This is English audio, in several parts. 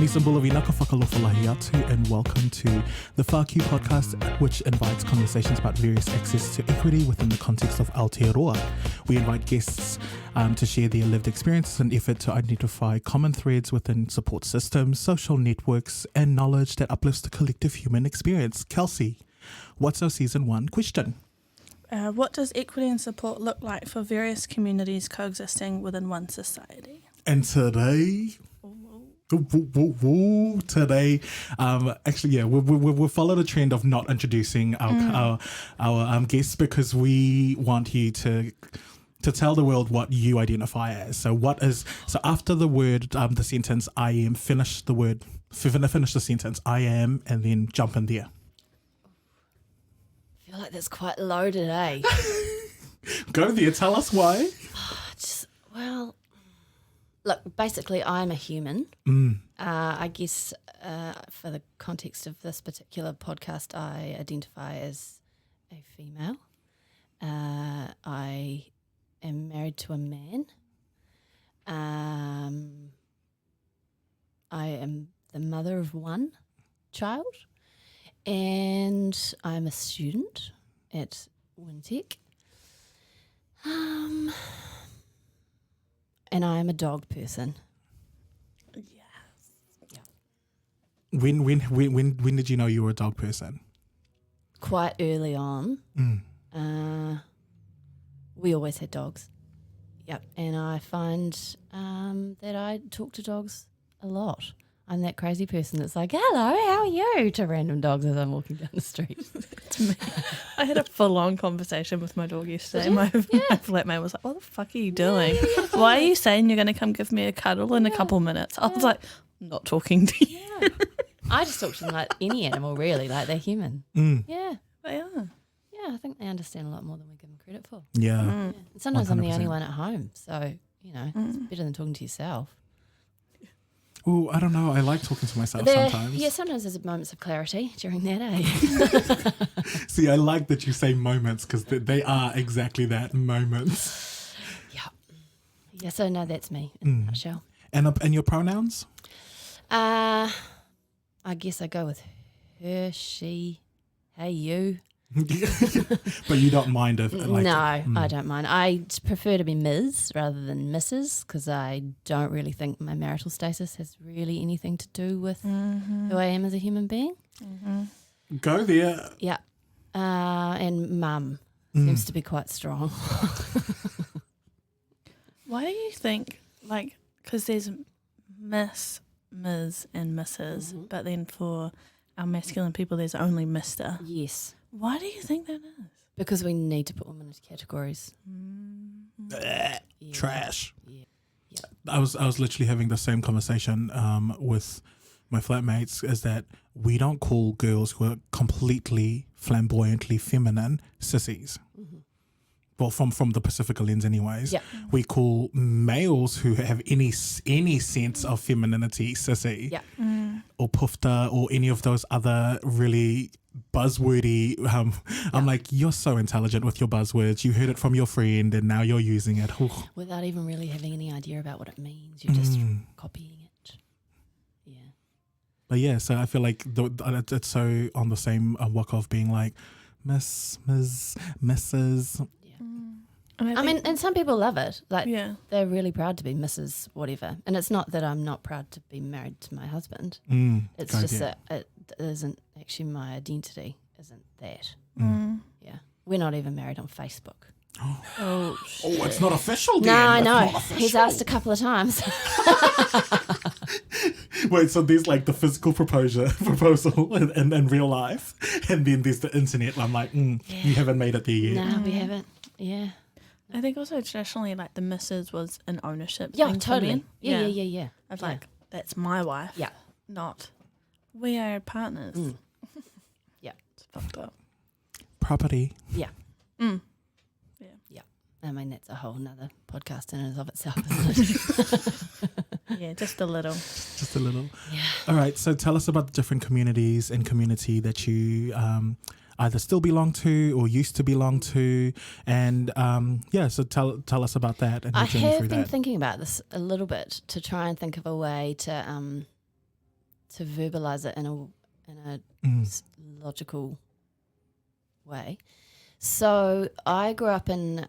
Nisambula vinaka whakalofalahi atu, and welcome to the Whākī podcast, which invites conversations about various access to equity within the context of Aotearoa. We invite guests to share their lived experiences and effort to identify common threads within support systems, social networks, and knowledge that uplifts the collective human experience. Kelsey, what's our season 1 question? What does equity and support look like for various communities coexisting within one society? And today... Today, we'll follow the trend of not introducing our guests, because we want you to tell the world what you identify as. So after the word, the sentence I am, finish the sentence I am, and then jump in there. I feel like that's quite loaded, eh? Go there, tell us why. Look, basically I'm a human. I guess for the context of this particular podcast, I identify as a female. I am married to a man. I am the mother of one child, and I'm a student at Wintec. And I am a dog person. Yes. Yeah. When did you know you were a dog person? Quite early on. We always had dogs. Yep. And I find that I talk to dogs a lot. I'm that crazy person that's like, hello, how are you? To random dogs as I'm walking down the street. It's me. I had a full-on conversation with my dog yesterday. My flatmate was like, what the fuck are you doing? Why are you saying you're going to come give me a cuddle in a couple minutes? I was like, I'm not talking to you. Yeah. I just talk to them like any animal, really, like they're human. Yeah. They are. Yeah, I think they understand a lot more than we give them credit for. Yeah. And sometimes I'm the 100%. only one at home, so, it's better than talking to yourself. Oh, I don't know. I like talking to myself sometimes. Yeah, sometimes there's moments of clarity during that, eh? See, I like that you say moments, because they are exactly that, moments. Yeah. Yeah, so no, that's me in a nutshell. And your pronouns? I guess I go with her, she, hey, you. But you don't mind if... No, I don't mind. I prefer to be Ms. rather than Mrs. because I don't really think my marital status has really anything to do with who I am as a human being. Go there. Yeah. And mum seems to be quite strong. Why do you think, because there's Miss, Ms. and Mrs., but then for our masculine people there's only Mr. Yes. Why do you think that is? Because we need to put women into categories. Yeah. Trash. Yeah. I was literally having the same conversation with my flatmates, is that we don't call girls who are completely flamboyantly feminine sissies. Well, from the Pacifica lens anyways. Yep. We call males who have any sense of femininity sissy. Yep. Or pufta, or any of those other really buzzwordy I'm like, you're so intelligent with your buzzwords. You heard it from your friend and now you're using it. Ooh. Without even really having any idea about what it means. You're just copying it. Yeah. But yeah, so I feel like it's so on the same walk of being like Miss, Ms, Mrs. Yeah. And I mean, and some people love it. Like, they're really proud to be Mrs. whatever. And it's not that I'm not proud to be married to my husband. It's just that it isn't actually my identity, isn't that. Yeah. We're not even married on Facebook. Oh, it's not official then. No, I It's know. not official. He's asked a couple of times. Wait, so there's like the physical proposal in real life, and then there's the internet. I'm like, you haven't made it there yet. No, we haven't. Yeah. I think also traditionally, the Mrs. was an ownership Yeah, thing totally. for men. Yeah. Of that's my wife. Yeah. Not, we are partners. Yeah. It's fucked up. Property. Yeah. Yeah. I mean, that's a whole nother podcast in and of itself, isn't it? Yeah, just a little. Just a little. Yeah. All right, so tell us about the different communities and community that you either still belong to or used to belong to, and so tell us about that and your I journey have through been that. thinking about this a little bit to try and think of a way to to verbalize it in a logical way. So I grew up in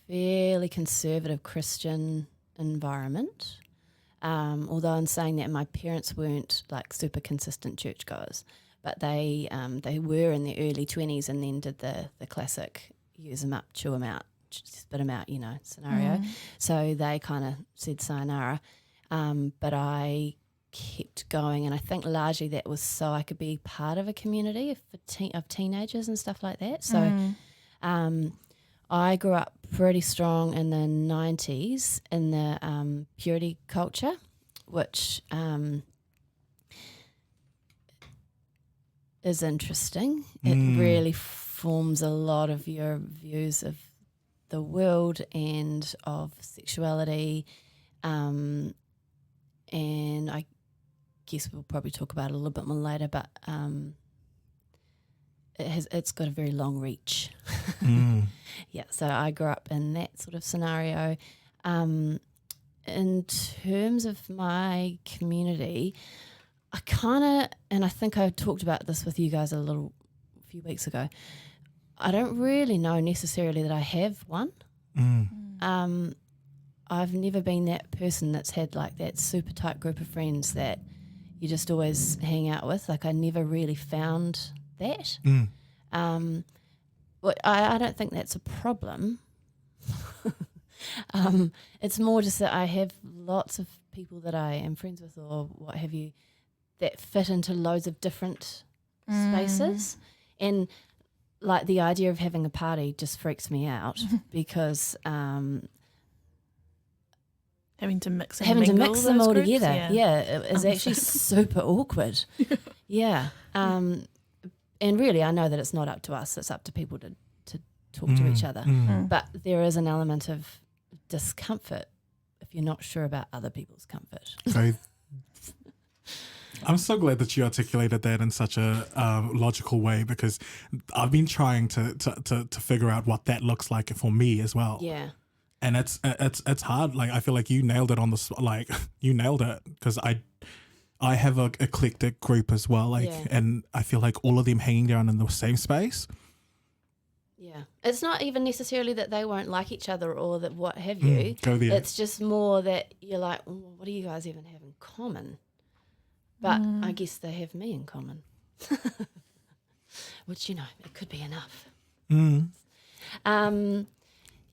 fairly conservative Christian environment. Although in saying that, my parents weren't like super consistent churchgoers, but they were in their early 20s and then did the classic use them up, chew them out, spit them out, scenario. So they kind of said sayonara, but I kept going, and I think largely that was so I could be part of a community of teenagers and stuff like that. So I grew up pretty strong in the 90s in the purity culture, which is interesting. It really forms a lot of your views of the world and of sexuality, and I guess we'll probably talk about it a little bit more later, but it's got a very long reach. Yeah, so I grew up in that sort of scenario. In terms of my community, I kind of, and I think I talked about this with you guys a few weeks ago, I don't really know necessarily that I have one. I've never been that person that's had like that super tight group of friends that you just always hang out with. Like I never really found that. But I don't think that's a problem. It's more just that I have lots of people that I am friends with or what have you that fit into loads of different spaces. And like the idea of having a party just freaks me out because having to mix them all together. Yeah, it is actually super awkward. Yeah. And really I know that it's not up to us, it's up to people to talk to each other. But there is an element of discomfort if you're not sure about other people's comfort. I'm so glad that you articulated that in such a logical way, because I've been trying to figure out what that looks like for me as well. Yeah. And it's hard. Like I feel like you nailed it on the like you nailed it, because I have a eclectic group as well. Like, and I feel like all of them hanging down in the same space. Yeah, it's not even necessarily that they won't like each other or that what have you. Go there. It's just more that you're like, well, what do you guys even have in common? But I guess they have me in common, which it could be enough.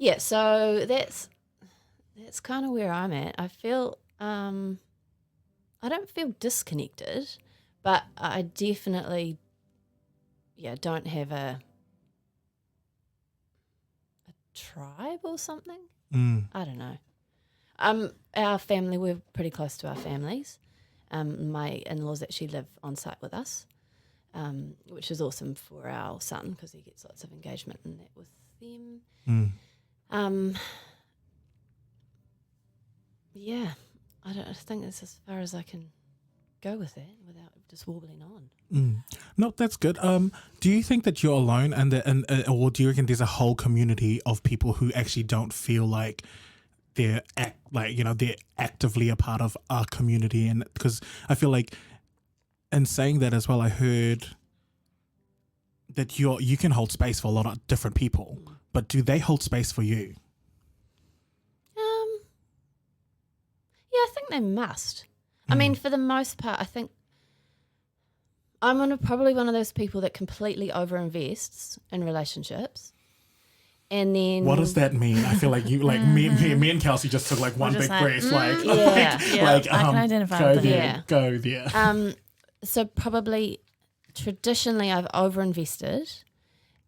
Yeah, so that's kind of where I'm at. I feel I don't feel disconnected, but I definitely don't have a tribe or something. I don't know. Our family, we're pretty close to our families. My in-laws actually live on site with us, which is awesome for our son because he gets lots of engagement in that with them. Yeah, I think that's as far as I can go with that without just warbling on. No, that's good. Do you think that you're alone, or do you reckon there's a whole community of people who actually don't feel like they're actively a part of our community? And because I feel like in saying that as well, I heard that you can hold space for a lot of different people, but do they hold space for you? Yeah, I think they must. I mean, for the most part, I think I'm probably one of those people that completely overinvests in relationships. And then what does that mean? I feel like you, like me and Kelsey just took like one big breath, I can identify with that. Go there. So probably traditionally I've overinvested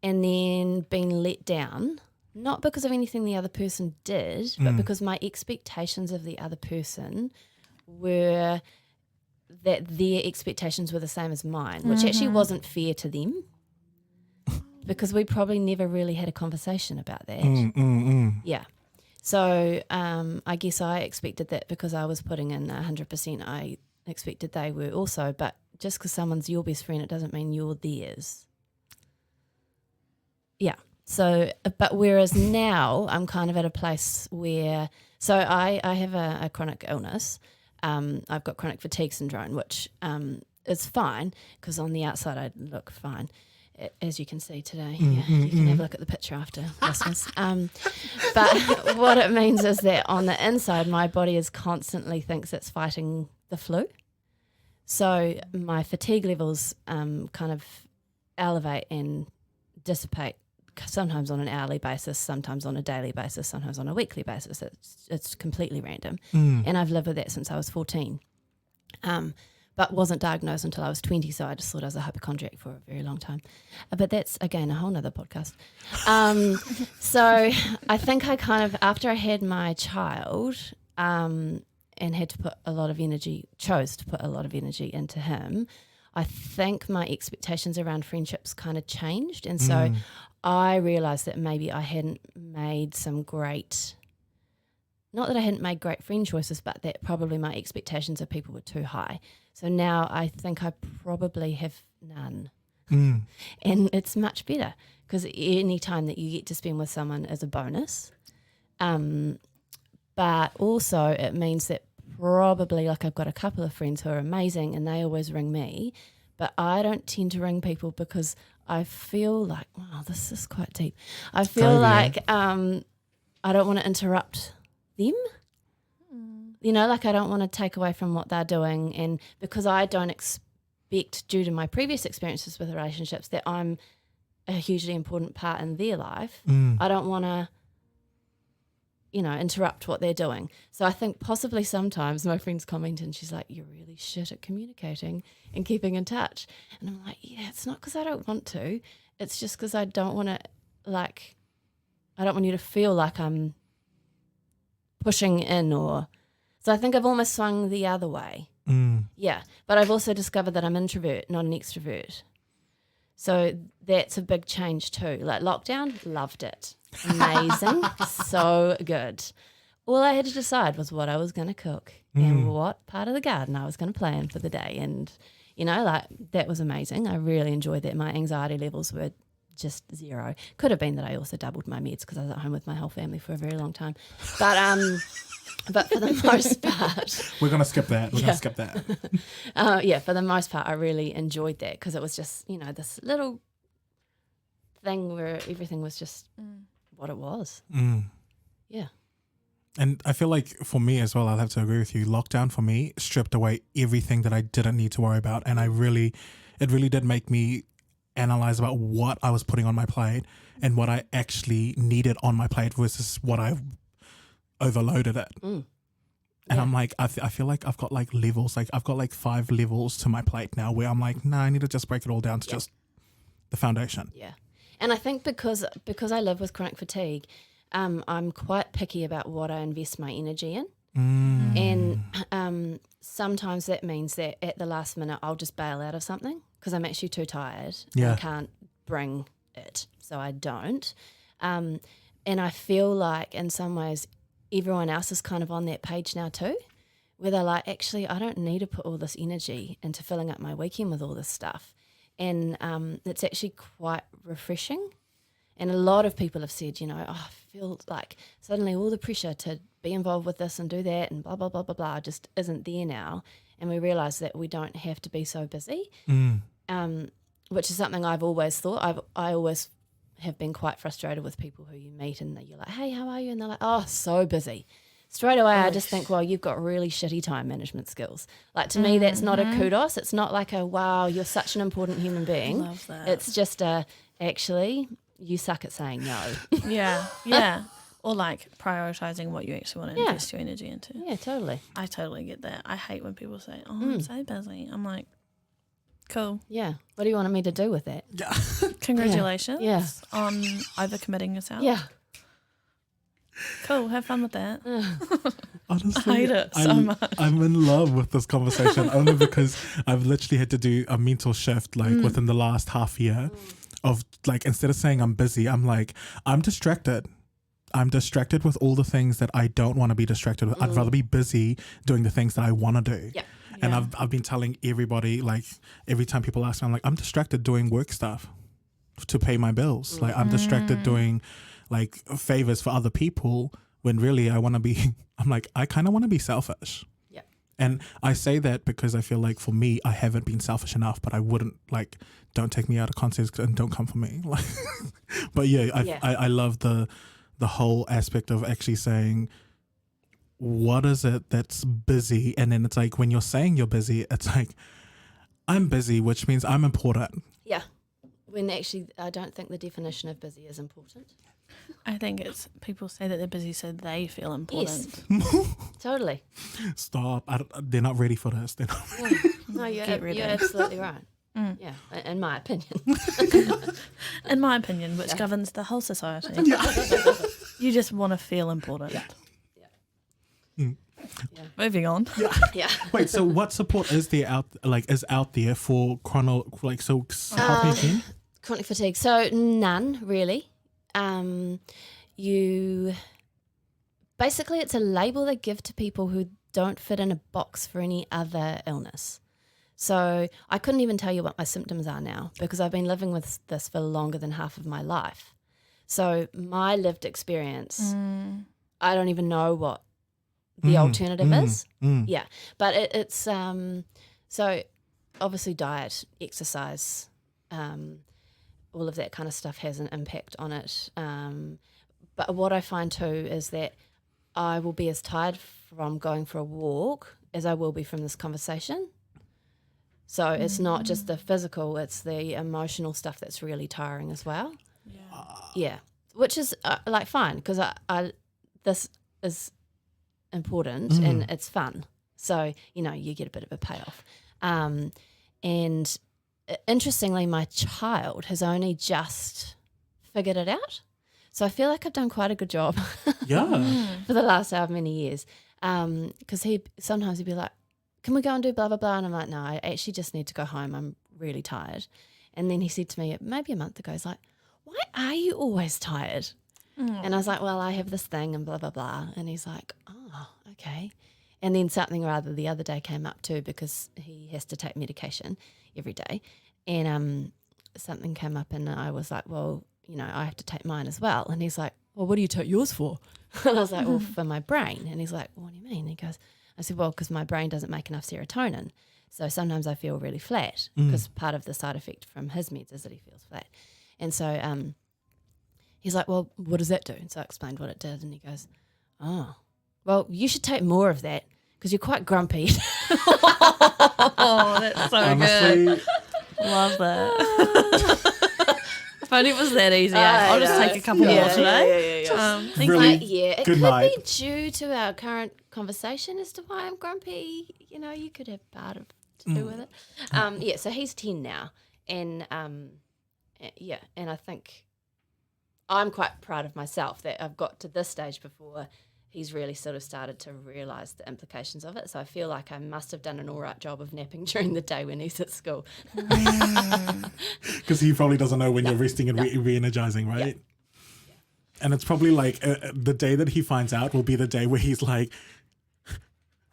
and then been let down, not because of anything the other person did, but because my expectations of the other person were that their expectations were the same as mine, which actually wasn't fair to them. Because we probably never really had a conversation about that. Yeah. So I guess I expected that because I was putting in 100%, I expected they were also. But just because someone's your best friend, it doesn't mean you're theirs. Yeah. So, but whereas now I'm kind of at a place where, so I have a chronic illness, I've got chronic fatigue syndrome, which is fine because on the outside I look fine, as you can see today. You can have a look at the picture after listeners. But what it means is that on the inside, my body is constantly thinks it's fighting the flu. So my fatigue levels kind of elevate and dissipate, sometimes on an hourly basis, sometimes on a daily basis, sometimes on a weekly basis. It's completely random. And I've lived with that since I was 14. But wasn't diagnosed until I was 20, so I just thought I was a hypochondriac for a very long time. But that's, again, a whole nother podcast. So I think I kind of, after I had my child and had to put a lot of energy, chose to put a lot of energy into him, I think my expectations around friendships kind of changed. And so I realised that maybe I hadn't made some great, not that I hadn't made great friend choices, but that probably my expectations of people were too high. So now I think I probably have none. And it's much better because any time that you get to spend with someone is a bonus. But also it means that probably, like, I've got a couple of friends who are amazing and they always ring me, but I don't tend to ring people because I feel like, wow, this is quite deep. I feel like I don't want to interrupt them. You know, like I don't want to take away from what they're doing, and because I don't expect, due to my previous experiences with relationships, that I'm a hugely important part in their life, I don't want to, you know, interrupt what they're doing. So I think possibly sometimes my friends comment and she's like, you're really shit at communicating and keeping in touch. And I'm like, yeah, it's not because I don't want to. It's just because I don't want to, like, I don't want you to feel like I'm pushing in or... So I think I've almost swung the other way. Yeah, but I've also discovered that I'm an introvert, not an extrovert. So that's a big change too. Like lockdown, loved it. Amazing, so good. All I had to decide was what I was going to cook and what part of the garden I was going to plan for the day. And, you know, like that was amazing. I really enjoyed that. My anxiety levels were just zero. Could have been that I also doubled my meds because I was at home with my whole family for a very long time. But for the most part... We're going to skip that. We're going to skip that. Yeah, for the most part, I really enjoyed that because it was just, you know, this little thing where everything was just what it was. Yeah. And I feel like for me as well, I'll have to agree with you, lockdown for me stripped away everything that I didn't need to worry about. And it really did make me analyze about what I was putting on my plate and what I actually needed on my plate versus what I overloaded it. And I'm like, I feel like I've got like levels, like I've got like 5 levels to my plate now where I'm like, I need to just break it all down to just the foundation. Yeah. And I think because I live with chronic fatigue, I'm quite picky about what I invest my energy in. And sometimes that means that at the last minute I'll just bail out of something because I'm actually too tired. I can't bring it, so I don't. And I feel like in some ways everyone else is kind of on that page now too, where they're like, actually, I don't need to put all this energy into filling up my weekend with all this stuff. And it's actually quite refreshing. And a lot of people have said, you know, I feel like suddenly all the pressure to be involved with this and do that and blah, blah, blah, blah, blah just isn't there now. And we realise that we don't have to be so busy, which is something I've always thought. I always have been quite frustrated with people who you meet and you're like, hey, how are you? And they're like, oh, so busy. Straight away, I just think, well, you've got really shitty time management skills. Like, to me, that's not a kudos. It's not like a, wow, you're such an important human being. I love that. It's just actually, you suck at saying no. Yeah. Or like prioritising what you actually want to invest your energy into. Yeah, totally. I totally get that. I hate when people say, oh, I'm so busy. I'm like, cool. Yeah. What do you want me to do with that? Yeah. Congratulations on overcommitting yourself. Yeah. Cool. Have fun with that. Honestly, I hate it so much. I'm in love with this conversation only because I've literally had to do a mental shift like within the last half year of like, instead of saying I'm busy, I'm like, I'm distracted. I'm distracted with all the things that I don't want to be distracted with. I'd rather be busy doing the things that I want to do. Yeah. And I've been telling everybody, like every time people ask me, I'm like, I'm distracted doing work stuff to pay my bills. Like I'm distracted doing like favors for other people when really I want to be, I'm like, I kind of want to be selfish. Yeah. And I say that because I feel like for me, I haven't been selfish enough, but I wouldn't like, don't take me out of context and don't come for me. Like, but I love the whole aspect of actually saying, what is it that's busy? And then it's like, when you're saying you're busy, it's like, I'm busy, which means I'm important. Yeah. When actually, I don't think the definition of busy is important. I think it's people say that they're busy so they feel important. Yes. Totally. Stop. They're not ready for this. They're not ready. No, you're absolutely right. Yeah, in my opinion. In my opinion, which governs the whole society. You just want to feel important. Yeah. Moving on. Yeah. Wait, so what support is there out there for help me again? Chronic fatigue. So none really. You basically, it's a label they give to people who don't fit in a box for any other illness. So I couldn't even tell you what my symptoms are now because I've been living with this for longer than half of my life. So my lived experience, I don't even know what the alternative is. Yeah, but it's so obviously diet, exercise, all of that kind of stuff has an impact on it. But what I find too is that I will be as tired from going for a walk as I will be from this conversation. So it's not just the physical, it's the emotional stuff that's really tiring as well. Yeah. Which is fine because I this is important and it's fun. So, you get a bit of a payoff. And interestingly, my child has only just figured it out. So I feel like I've done quite a good job for the last however many years. Because sometimes he'd be like, can we go and do blah, blah, blah? And I'm like, no, I actually just need to go home. I'm really tired. And then he said to me maybe a month ago, he's like, why are you always tired? And I was like, well, I have this thing and blah, blah, blah. And he's like, oh, okay. And then something or other the other day came up too because he has to take medication every day. And something came up and I was like, well, I have to take mine as well. And he's like, well, what do you take yours for? And I was like, well, for my brain. And he's like, well, what do you mean? And he goes, I said, well, because my brain doesn't make enough serotonin. So sometimes I feel really flat because part of the side effect from his meds is that he feels flat. And so he's like, well, what does that do? And so I explained what it did. And he goes, oh, well, you should take more of that because you're quite grumpy. Oh, that's so Honestly, good. Love that. If only it was that easy. I'll just take a couple more today. Really it good could night. be due to our current conversation as to why I'm grumpy. You could have part of to do with it. So he's 10 now. And, and I think I'm quite proud of myself that I've got to this stage before he's really sort of started to realise the implications of it. So I feel like I must have done an all right job of napping during the day when he's at school. Because he probably doesn't know when you're resting and re-energizing, right? Yeah. And it's probably like the day that he finds out will be the day where he's like,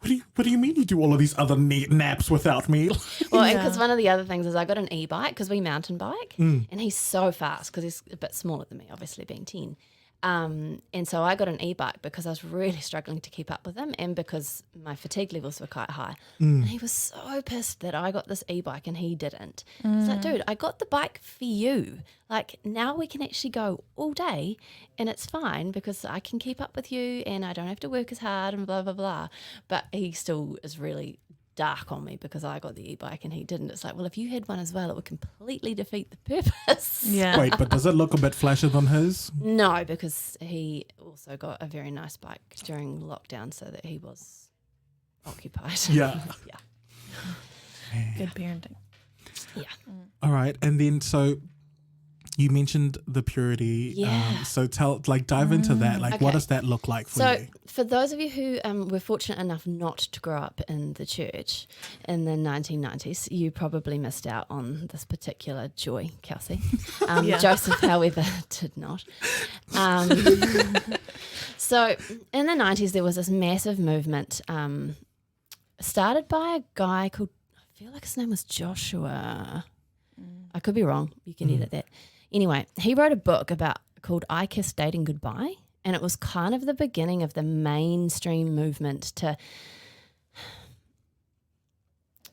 what do you mean you do all of these other naps without me? Well, because one of the other things is I got an e-bike because we mountain bike and he's so fast because he's a bit smaller than me, obviously being 10. And so I got an e-bike because I was really struggling to keep up with him and because my fatigue levels were quite high. And he was so pissed that I got this e-bike and he didn't. It's like, dude, I got the bike for you. Like, now we can actually go all day and it's fine because I can keep up with you and I don't have to work as hard and blah, blah, blah. But he still is really dark on me because I got the e-bike and he didn't. It's like, well, if you had one as well, it would completely defeat the purpose. Yeah. Wait, but does it look a bit flashier than his? No, because he also got a very nice bike during lockdown so that he was occupied. Yeah. Good parenting. Yeah. All right. And then so you mentioned the purity. Yeah. So dive into that. Like, what Okay. does that look like for So you? for those of you who were fortunate enough not to grow up in the church in the 1990s, you probably missed out on this particular joy, Kelsey. Joseph, however, did not. So in the 90s, there was this massive movement started by a guy called, I feel like his name was Joshua. I could be wrong. You can edit that. Anyway, he wrote a book called I Kissed Dating Goodbye, and it was kind of the beginning of the mainstream movement to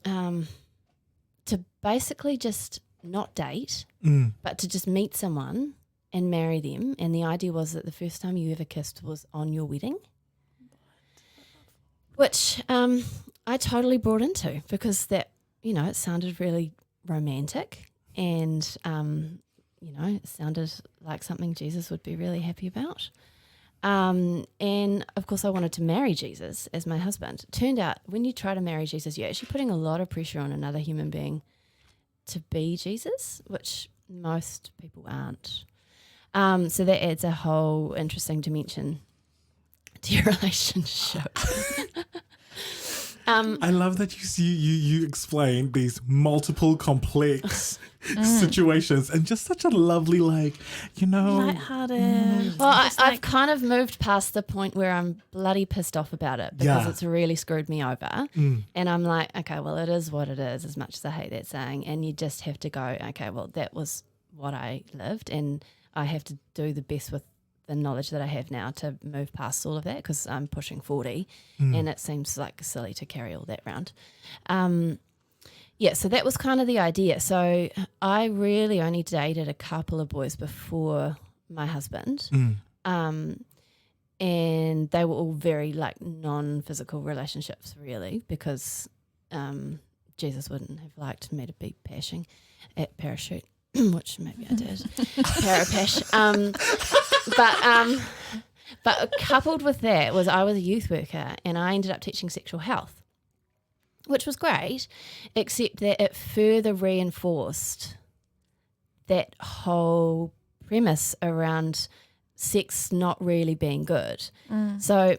to basically just not date, but to just meet someone and marry them. And the idea was that the first time you ever kissed was on your wedding, which I totally brought into because that, it sounded really romantic and, it sounded like something Jesus would be really happy about. And of course I wanted to marry Jesus as my husband. It turned out when you try to marry Jesus, you're actually putting a lot of pressure on another human being to be Jesus, which most people aren't. So that adds a whole interesting dimension to your relationship. I love that you explain these multiple complex situations and just such a lovely, lighthearted. Well, I've kind of moved past the point where I'm bloody pissed off about it because it's really screwed me over. And I'm like, okay, well, it is what it is, as much as I hate that saying. And you just have to go, okay, well, that was what I lived and I have to do the best with the knowledge that I have now to move past all of that because I'm pushing 40 and it seems like silly to carry all that around. So that was kind of the idea. So I really only dated a couple of boys before my husband and they were all very non-physical relationships really because Jesus wouldn't have liked me to be pashing at Parachute, which maybe I did, Parapash. But coupled with that was I was a youth worker and I ended up teaching sexual health, which was great, except that it further reinforced that whole premise around sex not really being good. So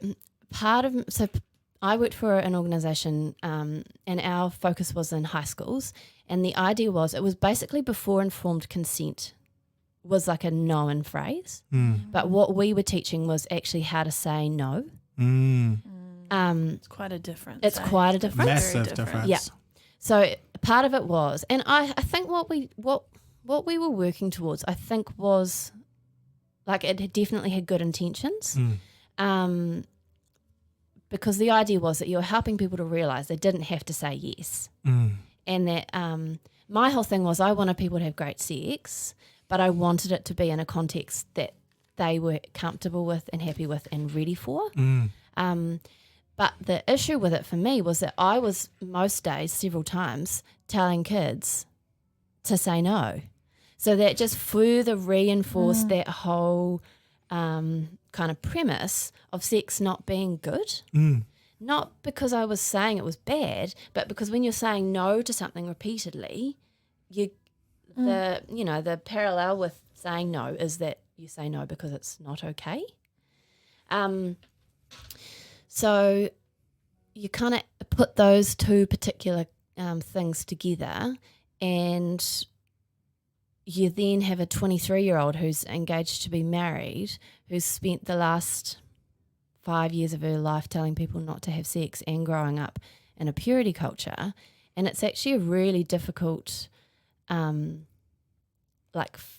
I worked for an organisation and our focus was in high schools, and the idea was it was basically before informed consent was like a known phrase, but what we were teaching was actually how to say no. It's quite a difference. It's quite a difference. Massive difference. Yeah. So part of it was, and I think what we were working towards, I think was it definitely had good intentions. Because the idea was that you're helping people to realise they didn't have to say yes. And that my whole thing was I wanted people to have great sex, but I wanted it to be in a context that they were comfortable with and happy with and ready for. But the issue with it for me was that I was most days, several times, telling kids to say no. So that just further reinforced that whole kind of premise of sex not being good. Not because I was saying it was bad, but because when you're saying no to something repeatedly, the parallel with saying no is that you say no because it's not okay. So you kind of put those two particular things together, and you then have a 23-year-old who's engaged to be married, who's spent the last 5 years of her life telling people not to have sex and growing up in a purity culture. And it's actually a really difficult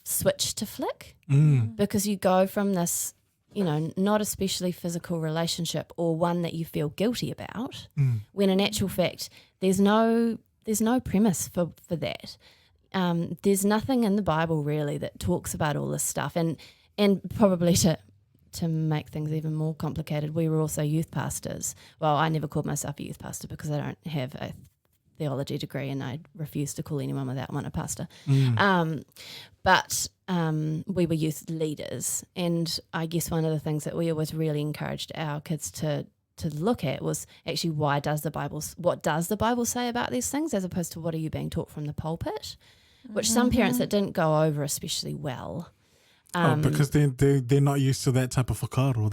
switch to flick because you go from this, not especially physical relationship or one that you feel guilty about when in actual fact there's no premise for that. There's nothing in the Bible really that talks about all this stuff, and probably to make things even more complicated, we were also youth pastors. Well, I never called myself a youth pastor because I don't have a theology degree and I refuse to call anyone without one a pastor. But we were youth leaders, and I guess one of the things that we always really encouraged our kids to look at was actually what does the Bible say about these things, as opposed to what are you being taught from the pulpit, which some parents that didn't go over especially well. Because they're not used to that type of whakaaro.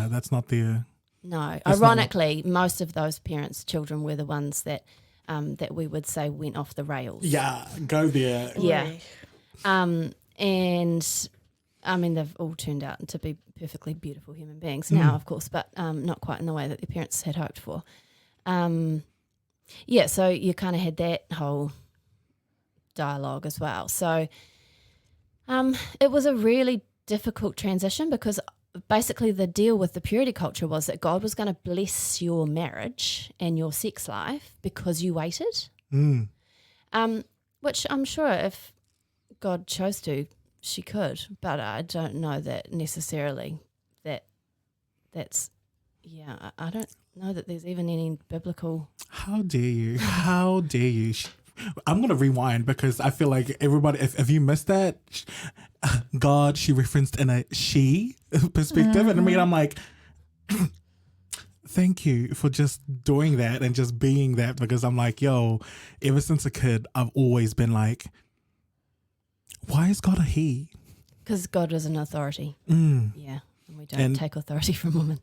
That's not their... No. Ironically, most of those parents' children were the ones that we would say went off the rails. Yeah, go there. Yeah. And I mean, they've all turned out to be perfectly beautiful human beings now, of course, but not quite in the way that their parents had hoped for. So you kind of had that whole dialogue as well. So it was a really difficult transition because basically the deal with the purity culture was that God was going to bless your marriage and your sex life because you waited. Which I'm sure if God chose to, she could, but I don't know that necessarily that's I don't know that there's even any biblical. How dare you? How dare you? I'm going to rewind because I feel like everybody, if you missed that, God, she referenced in a she perspective. And I mean, I'm like, thank you for just doing that and just being that, because I'm like, yo, ever since a kid, I've always been like, why is God a he? Because God is an authority. Yeah. And we don't take authority from women.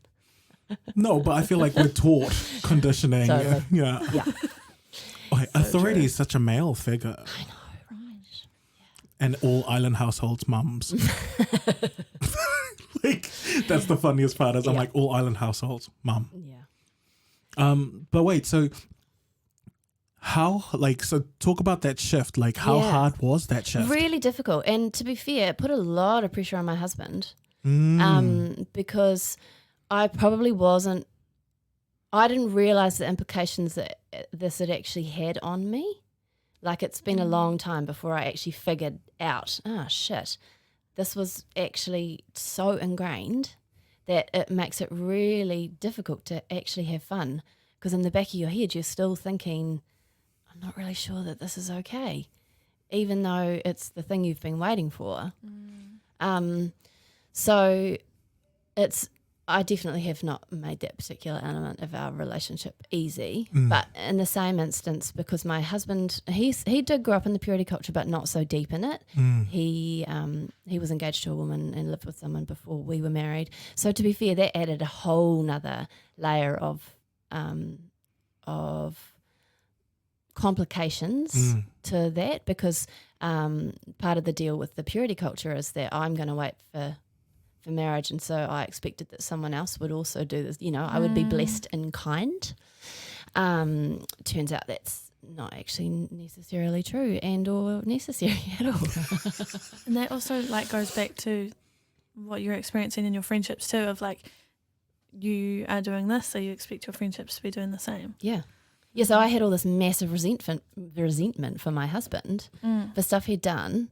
No, but I feel like we're taught conditioning. Totally. Yeah. Okay, So authority true. is such a male figure. I know, right? And all island households mums. Like, that's the funniest part is I'm like, all island households, mum. Yeah. But wait, so talk about that shift. Like, how hard was that shift? Really difficult. And to be fair, it put a lot of pressure on my husband. Because I probably I didn't realize the implications that this had actually had on me. Like, it's been a long time before I actually figured out, shit, this was actually so ingrained that it makes it really difficult to actually have fun. Because in the back of your head, you're still thinking, I'm not really sure that this is okay, even though it's the thing you've been waiting for. So I definitely have not made that particular element of our relationship easy. But in the same instance, because my husband, he did grow up in the purity culture, but not so deep in it. He was engaged to a woman and lived with someone before we were married. So to be fair, that added a whole nother layer of complications to that, because part of the deal with the purity culture is that I'm going to wait for marriage, and so I expected that someone else would also do this. I would be blessed in kind. Turns out that's not actually necessarily true and or necessary at all. And that also goes back to what you're experiencing in your friendships too, of you are doing this, so you expect your friendships to be doing the same. Yeah, so I had all this massive resentment for my husband for stuff he'd done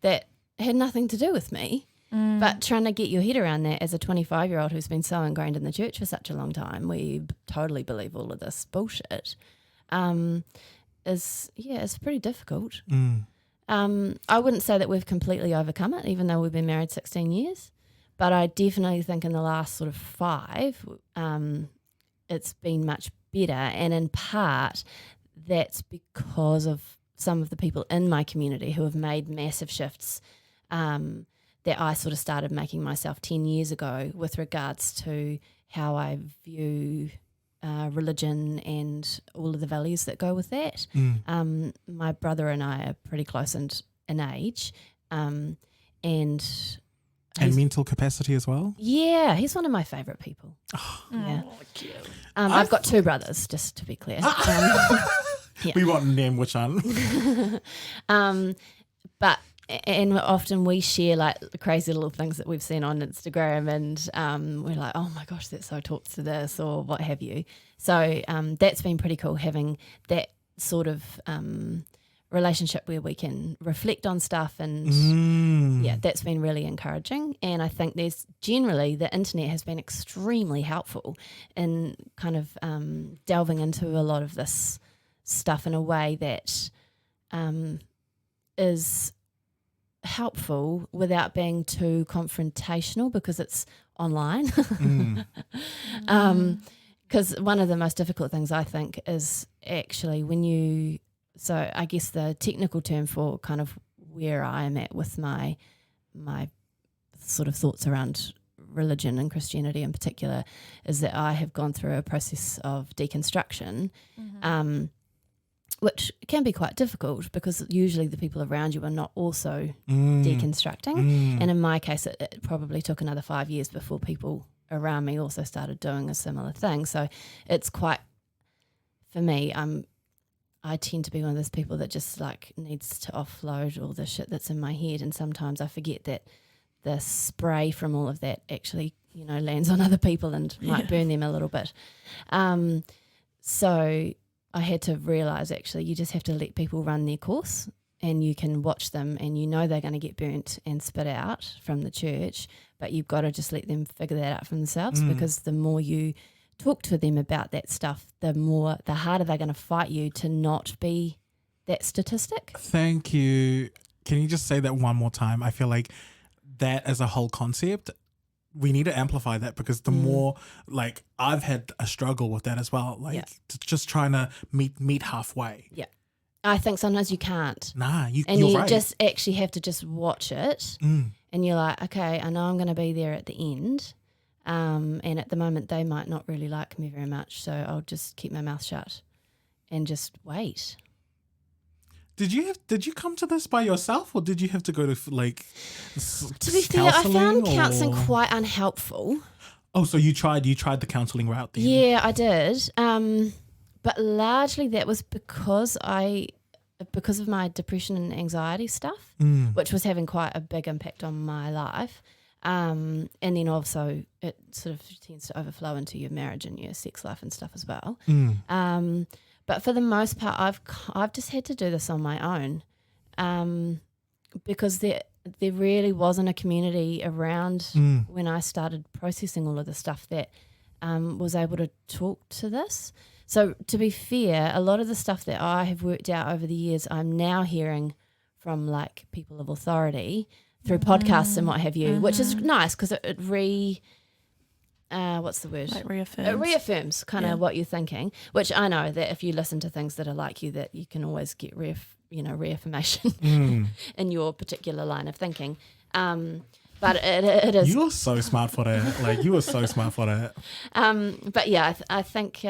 that had nothing to do with me. But trying to get your head around that as a 25-year-old who's been so ingrained in the church for such a long time, where you totally believe all of this bullshit, is pretty difficult. I wouldn't say that we've completely overcome it, even though we've been married 16 years. But I definitely think in the last sort of 5, it's been much better. And in part, that's because of some of the people in my community who have made massive shifts that I sort of started making myself 10 years ago with regards to how I view religion and all of the values that go with that. My brother and I are pretty close in age, and mental capacity as well. Yeah, he's one of my favourite people. Yeah, cute. I've got 2 brothers, just to be clear. We won't name which one. But and often we share crazy little things that we've seen on Instagram, and we're like, oh my gosh, that so talks to this or what have you. So that's been pretty cool, having that sort of relationship where we can reflect on stuff, and that's been really encouraging. And I think there's generally the internet has been extremely helpful in kind of delving into a lot of this stuff in a way that is helpful without being too confrontational, because it's online. Because one of the most difficult things I think is actually so I guess the technical term for kind of where I am at with my sort of thoughts around religion and Christianity in particular is that I have gone through a process of deconstruction, which can be quite difficult because usually the people around you are not also deconstructing. And in my case, it probably took another 5 years before people around me also started doing a similar thing. So it's quite, for me, I tend to be one of those people that just needs to offload all the shit that's in my head, and sometimes I forget that the spray from all of that actually, lands on other people and might burn them a little bit. So I had to realise actually you just have to let people run their course, and you can watch them and they're going to get burnt and spit out from the church, but you've got to just let them figure that out for themselves, because the more you talk to them about that stuff, the harder they're going to fight you to not be that statistic. Thank you. Can you just say that one more time? I feel like that as a whole concept, we need to amplify that, because the more, like, I've had a struggle with that as well, like just trying to meet halfway. Yeah. I think sometimes you can't. Nah, you're you right. just actually have to just watch it, and you're like, okay, I know I'm going to be there at the end, and at the moment they might not really like me very much, so I'll just keep my mouth shut and just wait. Did you come to this by yourself, or did you have to go to To be fair, I found counselling quite unhelpful. Oh, so you tried the counselling route then? Yeah, I did. But largely that was because of my depression and anxiety stuff, which was having quite a big impact on my life. And then also it sort of tends to overflow into your marriage and your sex life and stuff as well. But for the most part, I've just had to do this on my own, because there really wasn't a community around when I started processing all of the stuff that was able to talk to this. So to be fair, a lot of the stuff that I have worked out over the years, I'm now hearing from like people of authority through podcasts and what have you, which is nice, because it what's the word? Like reaffirms. It reaffirms kind of what you're thinking, which I know that if you listen to things that are like you, that you can always get reaffirmation in your particular line of thinking. But it is. You're so smart for that. Like, you were so smart for that. But yeah, I think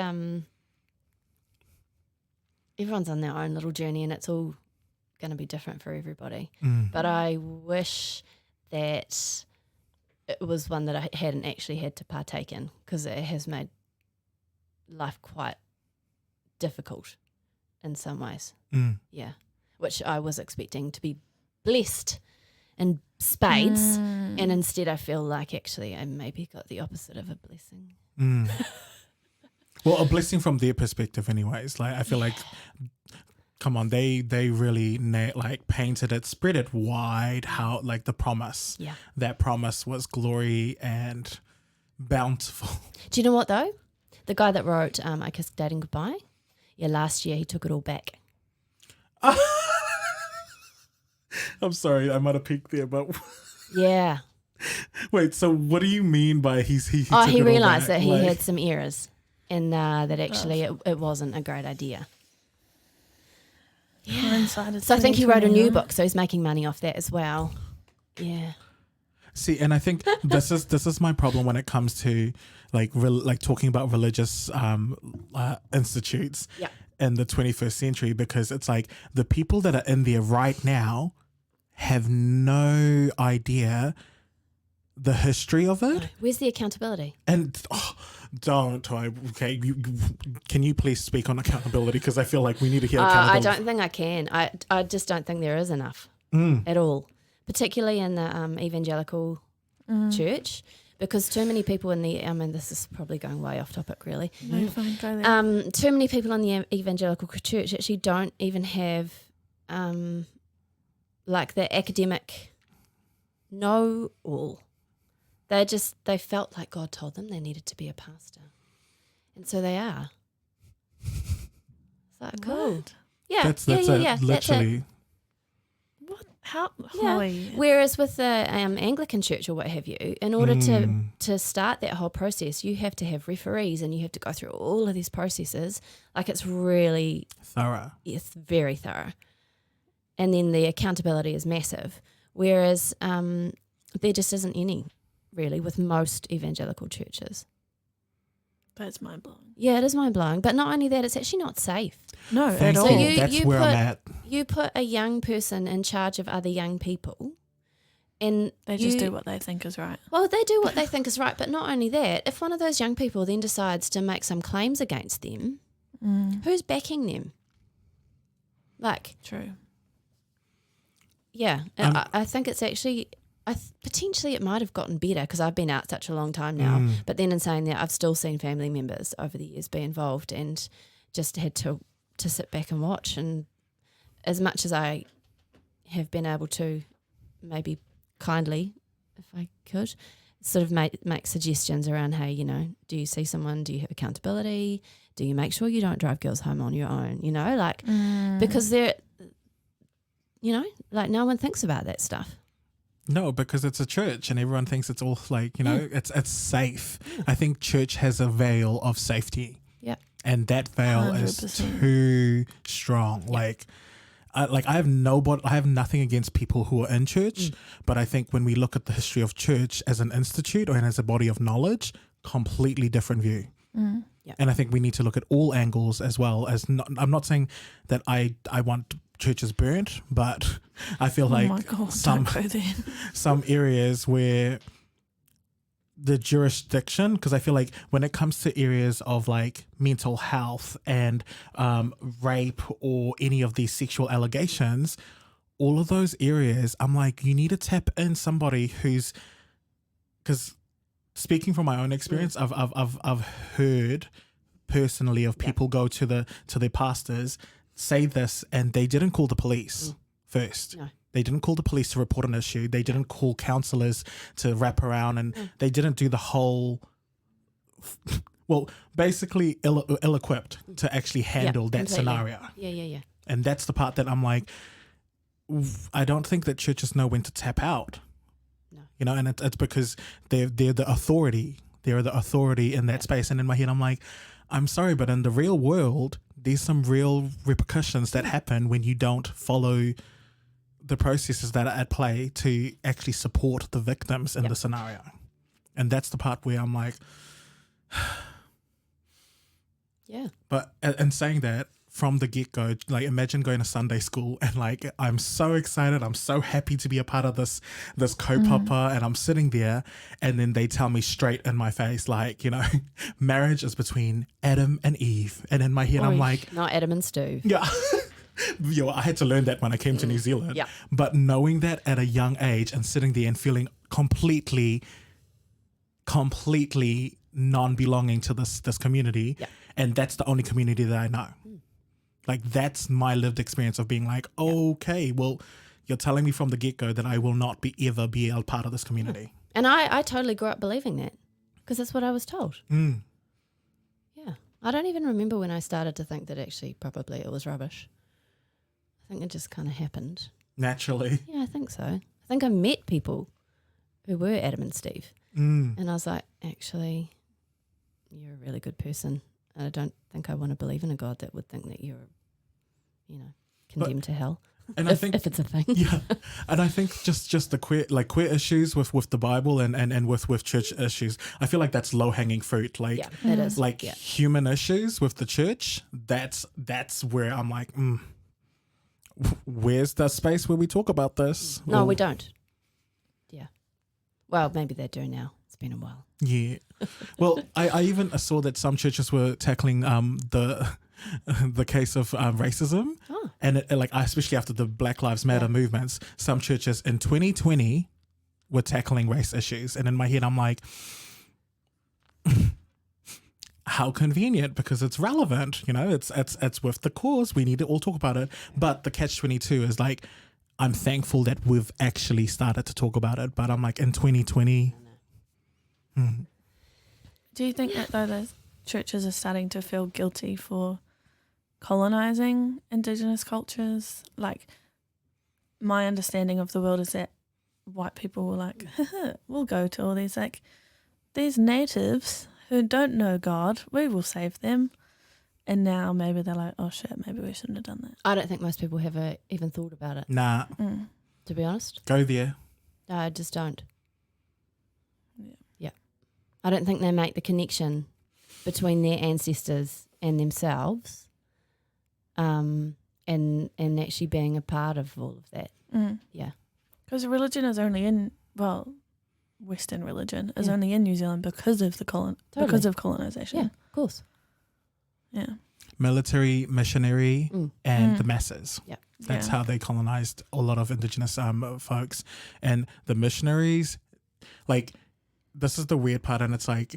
everyone's on their own little journey, and it's all going to be different for everybody. But I wish that it was one that I hadn't actually had to partake in, because it has made life quite difficult in some ways. Yeah, which I was expecting to be blessed in spades, and instead I feel like actually I maybe got the opposite of a blessing. Well, a blessing from their perspective anyways. Like, I feel like, come on, they really painted it, spread it wide, how like the promise. Yeah. That promise was glory and bountiful. Do you know what though? The guy that wrote I Kissed Dating Goodbye, last year he took it all back. I'm sorry, I might have peeked there, but yeah. Wait, so what do you mean by he realised that he had some errors, and that actually it wasn't a great idea. Yeah. So I think he wrote a new book, so he's making money off that as well. Yeah. See, and I think this is my problem when it comes to like talking about religious institutes in the 21st century, because it's like the people that are in there right now have no idea the history of it. Where's the accountability? And can you please speak on accountability, because I feel like we need to hear accountability. I don't think I can. I just don't think there is enough at all, particularly in the evangelical church, because too many people in the this is probably going way off topic really. No, too many people in the evangelical church actually don't even have like the academic know-all. They felt like God told them they needed to be a pastor, and so they are. It's like, cool. What? Yeah, that's it. Literally. What? How? Yeah. Whereas with the Anglican church or what have you, in order to start that whole process, you have to have referees and you have to go through all of these processes. Like, it's really thorough. It's very thorough, and then the accountability is massive. Whereas there just isn't any. Really, with most evangelical churches. That's mind-blowing. Yeah, it is mind-blowing. But not only that, it's actually not safe. No, at all. So that's where I'm at. You put a young person in charge of other young people, and they just do what they think is right. Well, they do what they think is right, but not only that, if one of those young people then decides to make some claims against them, who's backing them? Like, true. Yeah, I think it's actually potentially it might have gotten better because I've been out such a long time now. But then in saying that, I've still seen family members over the years be involved and just had to sit back and watch. And as much as I have been able to maybe kindly, if I could, sort of make suggestions around, hey, you know, do you see someone? Do you have accountability? Do you make sure you don't drive girls home on your own? You know, like because they're, you know, like no one thinks about that stuff. No, because it's a church and everyone thinks it's all like, you know, it's safe. I think church has a veil of safety. Yeah. And that veil 100%. is too strong. Yeah. I have nothing against people who are in church, but I think when we look at the history of church as an institute or as a body of knowledge, completely different view. Yeah. And I think we need to look at all angles as well as I'm not saying that I want churches burnt, but I feel like some areas where the jurisdiction, because I feel like when it comes to areas of like mental health and rape or any of these sexual allegations, all of those areas, I'm like, you need to tap in somebody who's, because speaking from my own experience, I've heard personally of people go to their pastors, say this, and they didn't call the police first. No. They didn't call the police to report an issue. They didn't call counselors to wrap around, and they didn't do the whole, well, basically ill-equipped to actually handle that completely. Scenario. Yeah. And that's the part that I'm like, I don't think that churches know when to tap out. No. You know, and it's because they're the authority. They're the authority in that space. And in my head, I'm like, I'm sorry, but in the real world, there's some real repercussions that happen when you don't follow the processes that are at play to actually support the victims in the scenario. And that's the part where I'm like, yeah. But and saying that from the get-go, like imagine going to Sunday school and like I'm so excited, I'm so happy to be a part of this kaupapa, and I'm sitting there and then they tell me straight in my face, like, you know, marriage is between Adam and Eve. And in my head I'm like, not Adam and Stu. Yeah. Yo, I had to learn that when I came to New Zealand. Yeah. But knowing that at a young age and sitting there and feeling completely non-belonging to this community, and that's the only community that I know. Like that's my lived experience of being like, okay, well, you're telling me from the get-go that I will not ever be a part of this community. And I totally grew up believing that because that's what I was told. Yeah. I don't even remember when I started to think that actually probably it was rubbish. I think it just kind of happened. Naturally. Yeah, I think so. I think I met people who were Adam and Steve. And I was like, actually, you're a really good person. And I don't think I want to believe in a God that would think that you're, you know, condemned to hell. And if, I think if it's a thing. Yeah. And I think just the queer issues with the Bible and with church issues, I feel like that's low hanging fruit. Like it is. Like human issues with the church, that's where I'm like, where's the space where we talk about this? No, we don't. Yeah. Well, maybe they do now. It's been a while. Yeah. Well, I even saw that some churches were tackling the case of racism. Oh. And especially after the Black Lives Matter movements, some churches in 2020 were tackling race issues. And in my head, I'm like, how convenient, because it's relevant, you know, it's with the cause. We need to all talk about it. But the catch-22 is like, I'm thankful that we've actually started to talk about it. But I'm like, in 2020. Do you think that though those churches are starting to feel guilty for colonizing Indigenous cultures? Like, my understanding of the world is that white people were like, we'll go to all these natives who don't know God, we will save them. And now maybe they're like, oh shit, maybe we shouldn't have done that. I don't think most people have even thought about it. Nah. To be honest. Go there. No, I just don't. Yeah. I don't think they make the connection between their ancestors and themselves, and actually being a part of all of that. Yeah. Because religion is only in, Western religion is only in New Zealand because of because of colonization. Yeah, of course. Yeah. military, missionary, and the masses. Yeah. That's how they colonized a lot of indigenous folks. And the missionaries, like, this is the weird part, and it's like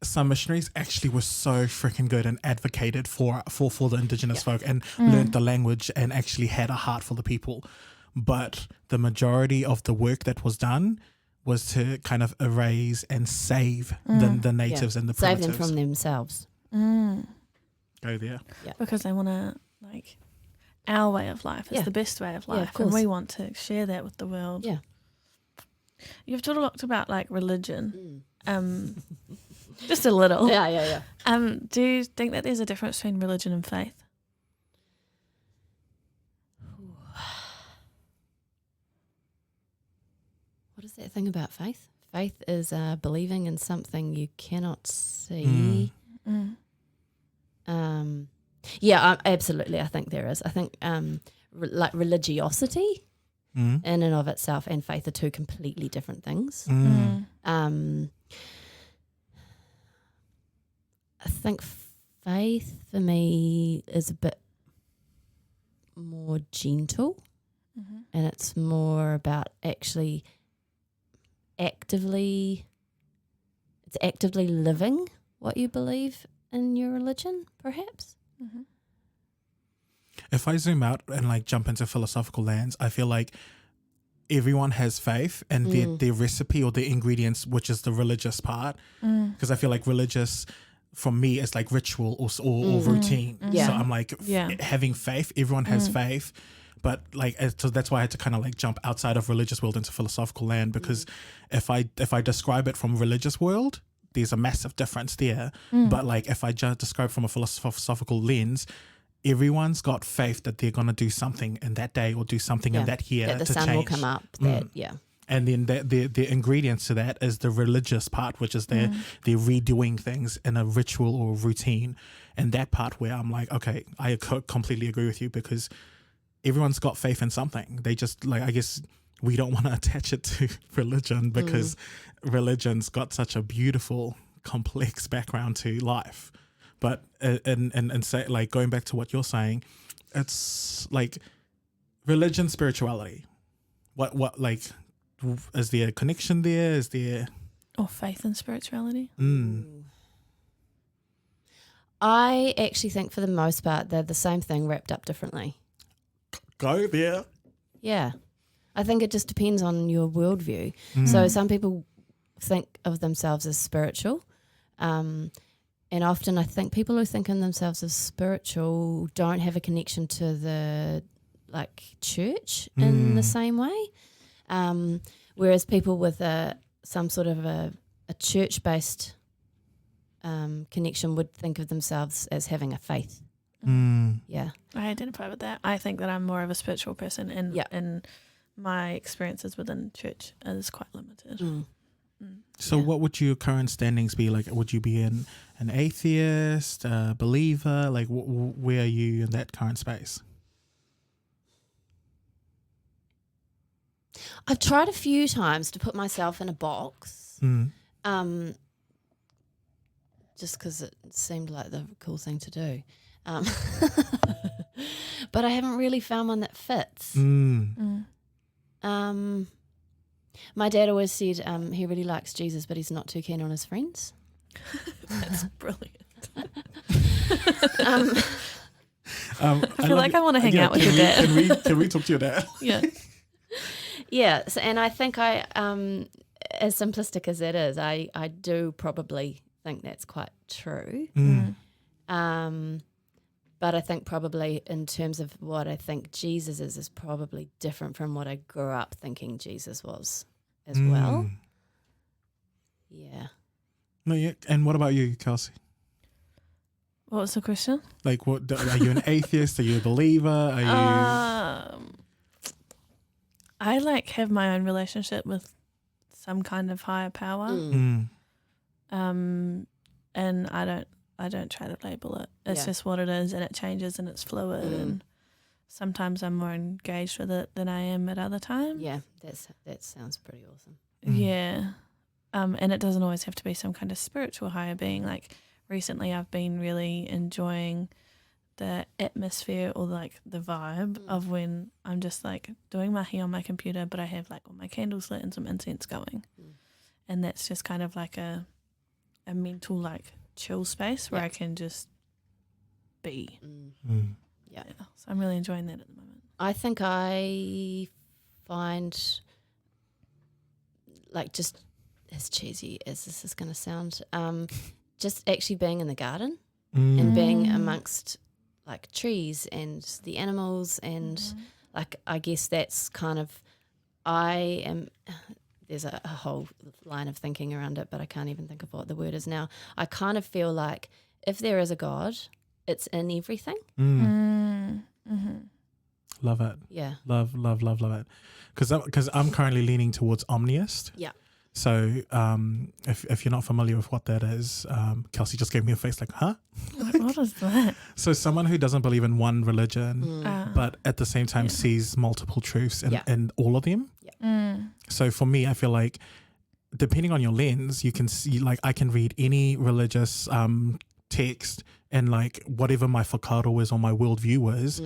some missionaries actually were so freaking good and advocated for the indigenous folk and learned the language and actually had a heart for the people. But the majority of the work that was done was to kind of erase and save the natives and the primitives. Save them from themselves. Go there. Yeah. Because they want to, like, our way of life is the best way of life, and we want to share that with the world. Yeah. You've talked about, like, religion, just a little. Yeah. Do you think that there's a difference between religion and faith? What is that thing about faith? Faith is believing in something you cannot see. Absolutely. I think there is. I think like religiosity in and of itself and faith are two completely different things. I think faith for me is a bit more gentle, and it's more about actually actively living what you believe in your religion, perhaps. If I zoom out and like jump into philosophical lands, I feel like everyone has faith and their recipe or their ingredients, which is the religious part. Because I feel like religious, for me, is like ritual or routine. So I'm like, having faith, everyone has faith. But like, so that's why I had to kind of like jump outside of religious world into philosophical land, because if I describe it from religious world, there's a massive difference there. But like, if I just describe from a philosophical lens, everyone's got faith that they're going to do something in that day or do something in that year that the to sun change. will come up. And then the ingredients to that is the religious part, which is they're redoing things in a ritual or routine. And that part where I'm like, okay, I completely agree with you, because everyone's got faith in something. They just, like, I guess we don't want to attach it to religion because religion's got such a beautiful, complex background to life. But and say, like, going back to what you're saying, it's like religion, spirituality. What like, is there a connection there? Is there faith and spirituality? I actually think for the most part they're the same thing wrapped up differently. Go there. Yeah. I think it just depends on your worldview. So some people think of themselves as spiritual. And often I think people who think of themselves as spiritual don't have a connection to the, like, church in the same way. Whereas people with some sort of a church-based connection would think of themselves as having a faith. Yeah. I identify with that. I think that I'm more of a spiritual person, and my experiences within church is quite limited. So what would your current standings be? Like, would you be an atheist, a believer? Like, where are you in that current space? I've tried a few times to put myself in a box, just because it seemed like the cool thing to do. But I haven't really found one that fits. My dad always said he really likes Jesus, but he's not too keen on his friends. That's brilliant. I feel like I want to hang out with your dad. Can we talk to your dad? Yeah. Yeah, so, and I think I, as simplistic as that is, I do probably think that's quite true. But I think probably in terms of what I think Jesus is probably different from what I grew up thinking Jesus was as well. Yeah. No, yeah. And what about you, Kelsey? What was the question? Like, what are you an atheist? Are you a believer? Are you? I like have my own relationship with some kind of higher power. And I don't try to label it. It's just what it is, and it changes and it's fluid. And sometimes I'm more engaged with it than I am at other times. Yeah, that sounds pretty awesome. Yeah. And it doesn't always have to be some kind of spiritual higher being. Like recently I've been really enjoying the atmosphere or like the vibe of when I'm just like doing mahi on my computer, but I have like all my candles lit and some incense going. And that's just kind of like a mental like chill space where I can just be. Yeah. So I'm really enjoying that at the moment. I think I find, like, just as cheesy as this is going to sound, just actually being in the garden and being amongst like trees and the animals and like I guess that's kind of there's a whole line of thinking around it, but I can't even think of what the word is now. I kind of feel like if there is a God, it's in everything. Love it. Yeah. Love it. Because I'm currently leaning towards omniist. Yeah. So if you're not familiar with what that is, Kelsey just gave me a face like, huh? What is that? So someone who doesn't believe in one religion, but at the same time sees multiple truths in all of them. Yeah. So for me, I feel like depending on your lens, you can see, like, I can read any religious text and like whatever my whakaaro is or my worldview is,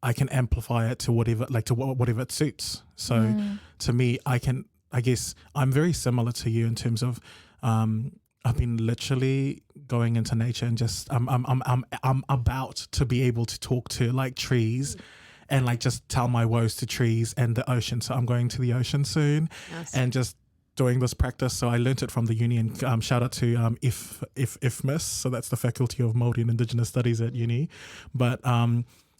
I can amplify it to whatever, like to whatever it suits. So to me, I guess I'm very similar to you in terms of I've been literally going into nature and just I'm about to be able to talk to like trees and like just tell my woes to trees and the ocean. So I'm going to the ocean soon and just doing this practice. So I learnt it from the uni, and shout out to IFMIS. So that's the Faculty of Māori and Indigenous Studies at uni. But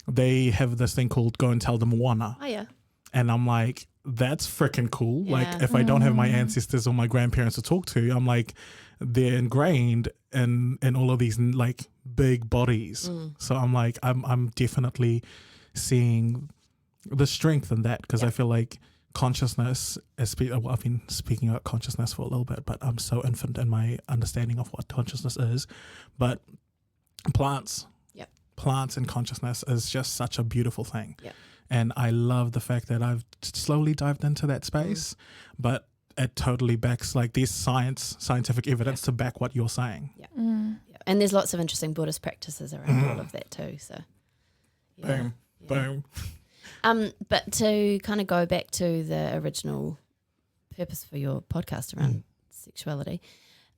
they have this thing called Go and Tell the Moana. Oh yeah. And I'm like, that's freaking cool. Yeah. Like if I don't have my ancestors or my grandparents to talk to, I'm like, they're ingrained in all of these like big bodies. So I'm like, I'm definitely seeing the strength in that, because I feel like consciousness, I've been speaking about consciousness for a little bit, but I'm so infant in my understanding of what consciousness is. But plants and consciousness is just such a beautiful thing. Yeah. And I love the fact that I've slowly dived into that space, but it totally backs, like, there's scientific evidence to back what you're saying. Yeah. And there's lots of interesting Buddhist practices around all of that too. So boom. But to kind of go back to the original purpose for your podcast around sexuality,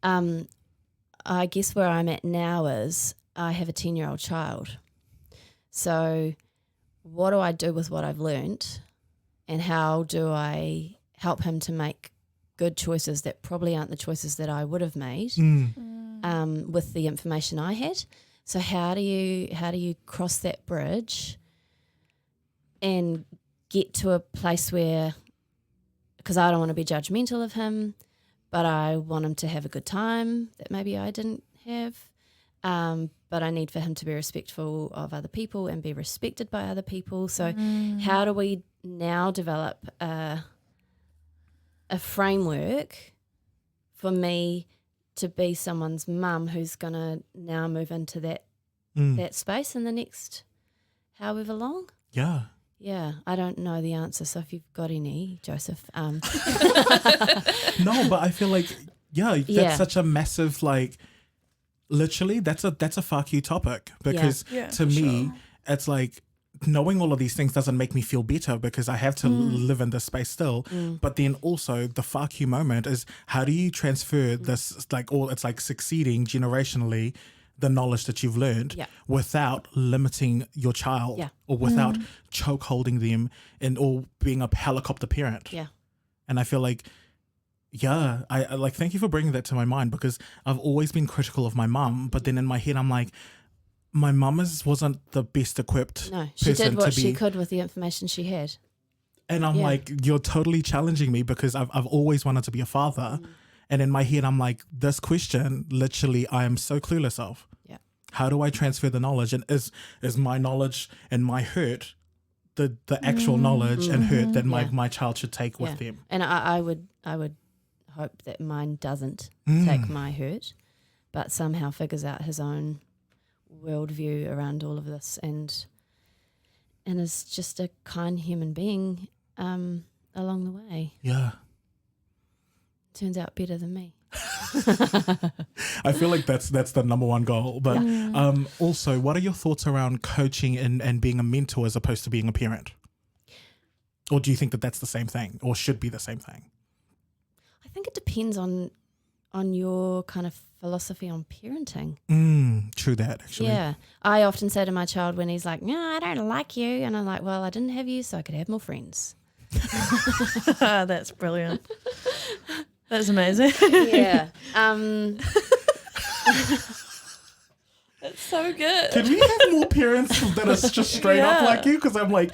I guess where I'm at now is I have a 10-year-old child. So what do I do with what I've learnt, and how do I help him to make good choices that probably aren't the choices that I would have made with the information I had? So how do you cross that bridge and get to a place where, because I don't want to be judgmental of him, but I want him to have a good time that maybe I didn't have, but I need for him to be respectful of other people and be respected by other people. So how do we now develop a framework for me to be someone's mum who's going to now move into that space in the next however long? Yeah. Yeah, I don't know the answer. So if you've got any, Joseph. No, but I feel like, that's such a massive, like, literally that's a fuck you topic, because to me, it's like knowing all of these things doesn't make me feel better, because I have to live in this space still. But then also the fuck you moment is, how do you transfer this, like, all, it's like succeeding generationally, the knowledge that you've learned without limiting your child or without choke holding them and or being a helicopter parent. Yeah. And I feel like, I like, thank you for bringing that to my mind, because I've always been critical of my mum, but then in my head I'm like, my mum wasn't the best equipped. No, she did what she could with the information she had. And I'm like, you're totally challenging me, because I've always wanted to be a father. And in my head, I'm like, this question, literally, I am so clueless of. Yeah. How do I transfer the knowledge? And is my knowledge and my hurt the actual knowledge and hurt that my child should take with them? And I would hope that mine doesn't take my hurt, but somehow figures out his own worldview around all of this, and is just a kind human being along the way. Yeah. Turns out better than me. I feel like that's the number one goal. But also, what are your thoughts around coaching and being a mentor as opposed to being a parent? Or do you think that that's the same thing or should be the same thing? I think it depends on your kind of philosophy on parenting. True that, actually. Yeah. I often say to my child when he's like, no, I don't like you. And I'm like, well, I didn't have you so I could have more friends. That's brilliant. That's amazing. Yeah. That's so good. Can we have more parents that are just straight up like you? Because I'm like,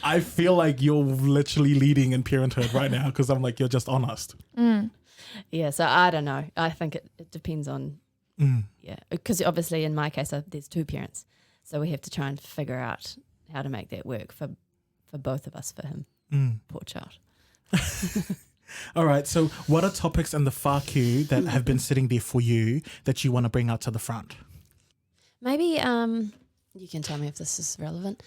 I feel like you're literally leading in parenthood right now because I'm like, you're just honest. Yeah, so I don't know. I think it depends on, because obviously in my case, there's two parents. So we have to try and figure out how to make that work for both of us, for him. Poor child. All right, so what are topics in the whākū that have been sitting there for you that you want to bring out to the front? Maybe you can tell me if this is relevant,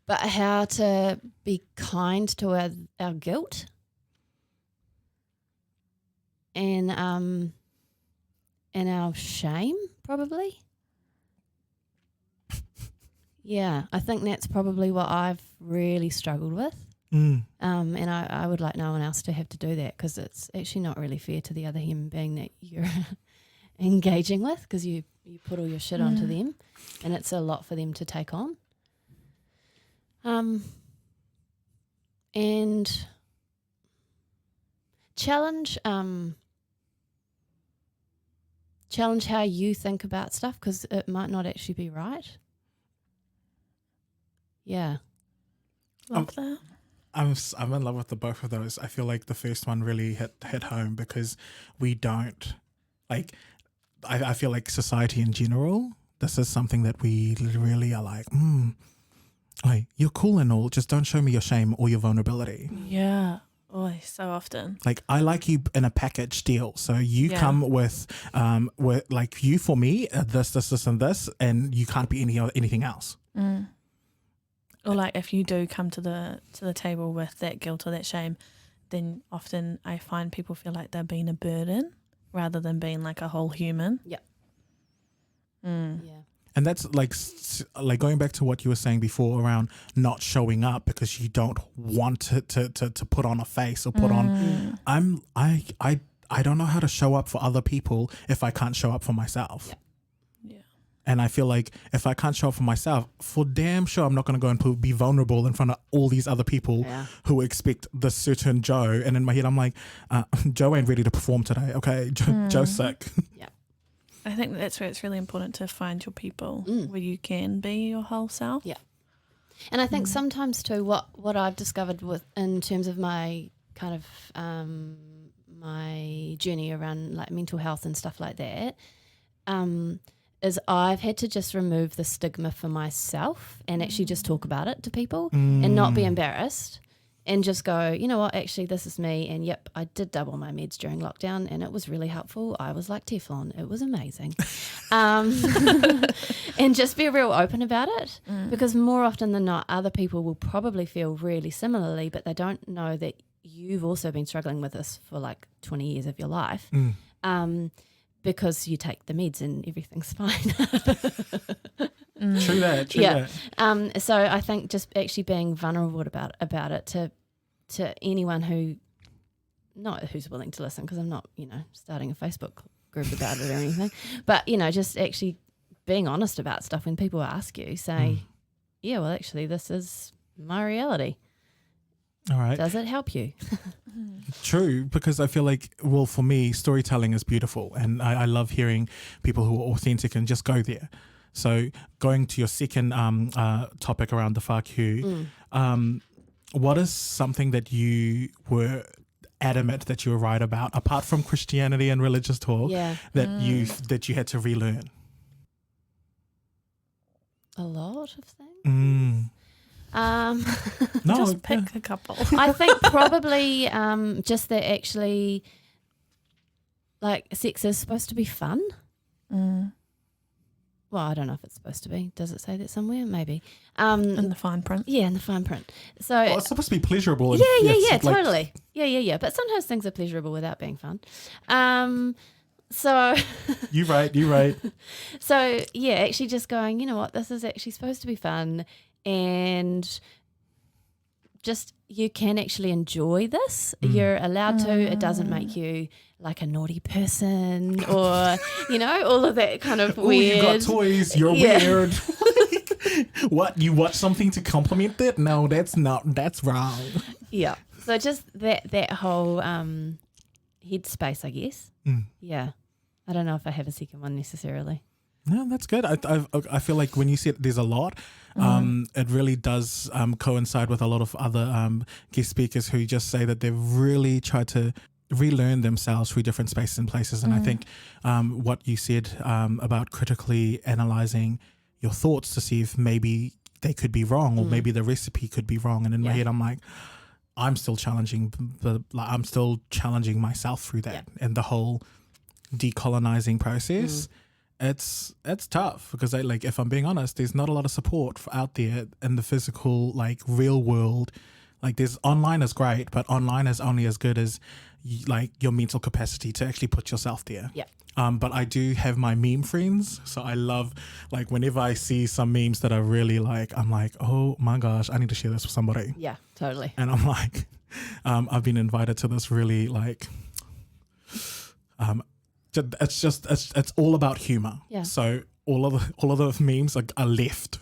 but how to be kind to our guilt and our shame, probably. Yeah, I think that's probably what I've really struggled with. And I would like no one else to have to do that because it's actually not really fair to the other human being that you're engaging with because you put all your shit onto them and it's a lot for them to take on. And challenge how you think about stuff because it might not actually be right. Yeah. Love that. I'm in love with the both of those. I feel like the first one really hit home because we don't like. I feel like society in general. This is something that we really are like. Like you're cool and all, just don't show me your shame or your vulnerability. Yeah. Oh, so often. Like I like you in a package deal. So you come with like you for me, this, and this, and you can't be anything else. Or like if you do come to the table with that guilt or that shame, then often I find people feel like they're being a burden rather than being like a whole human. Yeah. Yeah. And that's like going back to what you were saying before around not showing up because you don't want to put on a face or put on. I don't know how to show up for other people if I can't show up for myself. Yeah. And I feel like if I can't show up for myself, for damn sure I'm not going to go and be vulnerable in front of all these other people who expect this certain Joe. And in my head, I'm like, Joe ain't ready to perform today. Okay, Joe's sick. Yeah. I think that's where it's really important to find your people where you can be your whole self. Yeah. And I think sometimes too, what I've discovered in terms of my kind of my journey around like mental health and stuff like that, is I've had to just remove the stigma for myself and actually just talk about it to people and not be embarrassed and just go, you know what, actually this is me and yep, I did double my meds during lockdown and it was really helpful. I was like Teflon. It was amazing. And just be real open about it because more often than not, other people will probably feel really similarly, but they don't know that you've also been struggling with this for like 20 years of your life. Because you take the meds and everything's fine. True that. So I think just actually being vulnerable about it to anyone who's willing to listen, because I'm not, starting a Facebook group about it or anything, but, just actually being honest about stuff when people ask you, say, yeah, well, actually, this is my reality. All right. Does it help you? True, because I feel like, well, for me, storytelling is beautiful and I love hearing people who are authentic and just go there. So going to your second topic around the whākū, what is something that you were adamant that you were right about, apart from Christianity and religious talk, that you had to relearn? A lot of things. No, just pick a couple. I think probably just that actually, like, sex is supposed to be fun. Well, I don't know if it's supposed to be. Does it say that somewhere? Maybe. In the fine print. Yeah, in the fine print. So it's supposed to be pleasurable. Yeah, totally. Yeah. But sometimes things are pleasurable without being fun. So You right. So yeah, actually just going, you know what, this is actually supposed to be fun, and just you can actually enjoy this. You're allowed to. It doesn't make you like a naughty person or, all of that kind of weird. You got toys. You're weird. What? You watch something to compliment it? No, that's wrong. Yeah. So just that whole headspace, I guess. Yeah. I don't know if I have a second one necessarily. No, that's good. I feel like when you said there's a lot, it really does coincide with a lot of other guest speakers who just say that they've really tried to relearn themselves through different spaces and places. And I think what you said about critically analyzing your thoughts to see if maybe they could be wrong or maybe the recipe could be wrong. And in my head, I'm like, I'm still challenging myself through that and the whole decolonizing process. It's tough because if I'm being honest, there's not a lot of support out there in the physical, real world. There's online is great, but online is only as good as your mental capacity to actually put yourself there. Yeah. But I do have my meme friends, so I love whenever I see some memes that I really like, I'm like, oh my gosh, I need to share this with somebody. Yeah, totally. And I'm like, I've been invited to this really it's all about humor. Yeah. So all of the memes are left,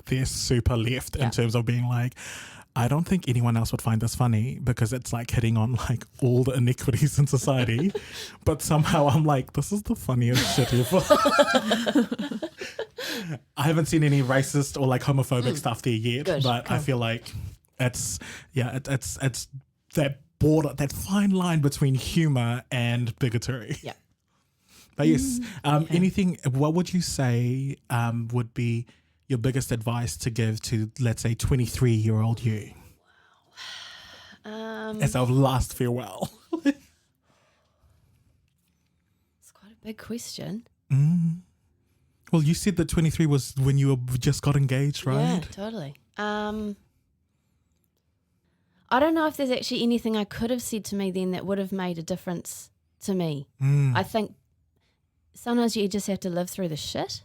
they're super left in terms of being I don't think anyone else would find this funny because it's hitting on all the inequities in society, but somehow I'm this is the funniest shit ever. I haven't seen any racist or homophobic stuff there yet, but cool. I feel it's that border, that fine line between humor and bigotry. Yeah. But yes, anything, what would you say would be your biggest advice to give to, let's say, 23-year-old you? Wow. As our last farewell. It's quite a big question. Well, you said that 23 was when you just got engaged, right? Yeah, totally. I don't know if there's actually anything I could have said to me then that would have made a difference to me. I think sometimes you just have to live through the shit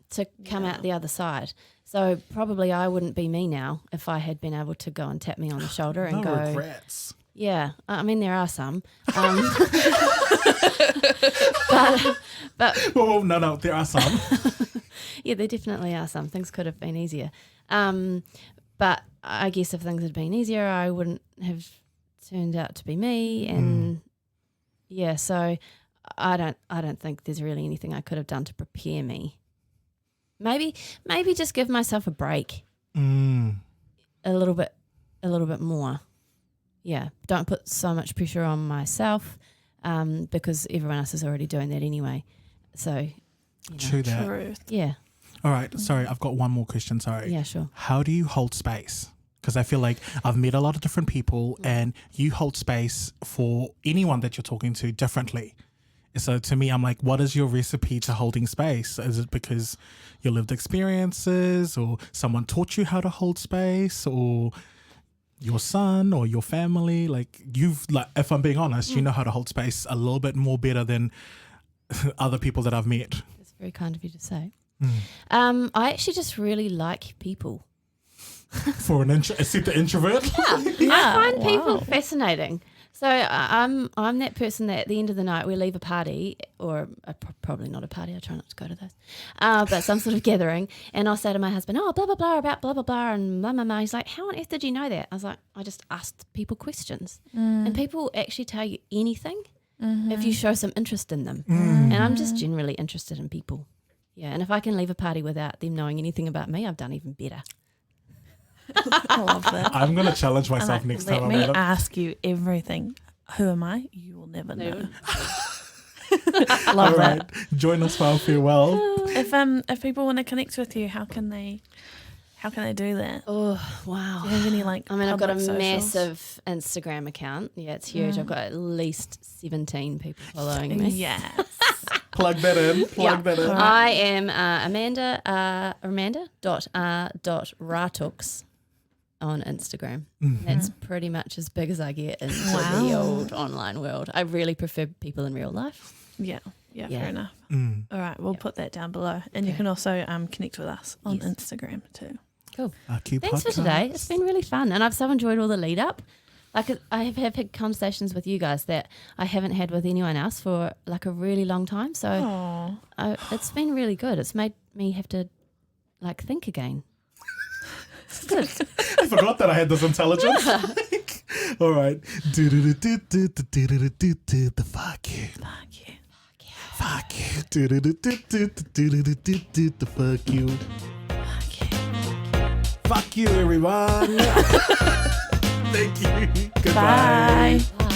to come out the other side. So probably I wouldn't be me now if I had been able to go and tap me on the shoulder and no go, regrets. Yeah, I mean there are some, but Whoa, no, there are some. Yeah, there definitely are some. Things could have been easier, but I guess if things had been easier, I wouldn't have turned out to be me, and yeah, so I don't think there's really anything I could have done to prepare me. Maybe just give myself a break, a little bit more. Yeah, don't put so much pressure on myself, because everyone else is already doing that anyway. So, True that. Truth. Yeah. All right. Sorry, I've got one more question. Sorry. Yeah, sure. How do you hold space? Because I feel like I've met a lot of different people, and you hold space for anyone that you're talking to differently. So to me, I'm like, what is your recipe to holding space? Is it because your lived experiences, or someone taught you how to hold space, or your son or your family? If I'm being honest, you know how to hold space a little bit more better than other people that I've met. That's very kind of you to say. I actually just really like people. For except the introvert. Yeah, I find people fascinating. So I'm that person that at the end of the night we leave a party, or probably not a party, I try not to go to those, but some sort of gathering, and I'll say to my husband, oh, blah, blah, blah, about blah, blah, blah, and blah, blah, blah. He's like, how on earth did you know that? I was like, I just asked people questions. And people actually tell you anything if you show some interest in them. And I'm just generally interested in people. Yeah, and if I can leave a party without them knowing anything about me, I've done even better. I love that. I'm going to challenge myself next time. Let me ask you everything. Who am I? You will never know. Love All that. right. Join us for our farewell. If people want to connect with you, how can they do that? Oh, wow. Do you have any I've got a socials? massive Instagram account. Yeah, it's huge. I've got at least 17 people following me. Yes. Plug that in. That in. I am Amanda.r.ratuks. on Instagram. Mm-hmm. That's pretty much as big as I get into the old online world. I really prefer people in real life. Yeah, fair enough. All right, we'll put that down below. And you can also connect with us on Instagram too. Cool. Thanks Thanks for today. It's been really fun. And I've so enjoyed all the lead up. Like I have had conversations with you guys that I haven't had with anyone else for like a really long time. So it's been really good. It's made me have to like think again. It's good. I forgot that I had this intelligence. All right. The fuck you. Fuck you. The fuck you. Fuck you, everyone. Thank you. Goodbye. Bye.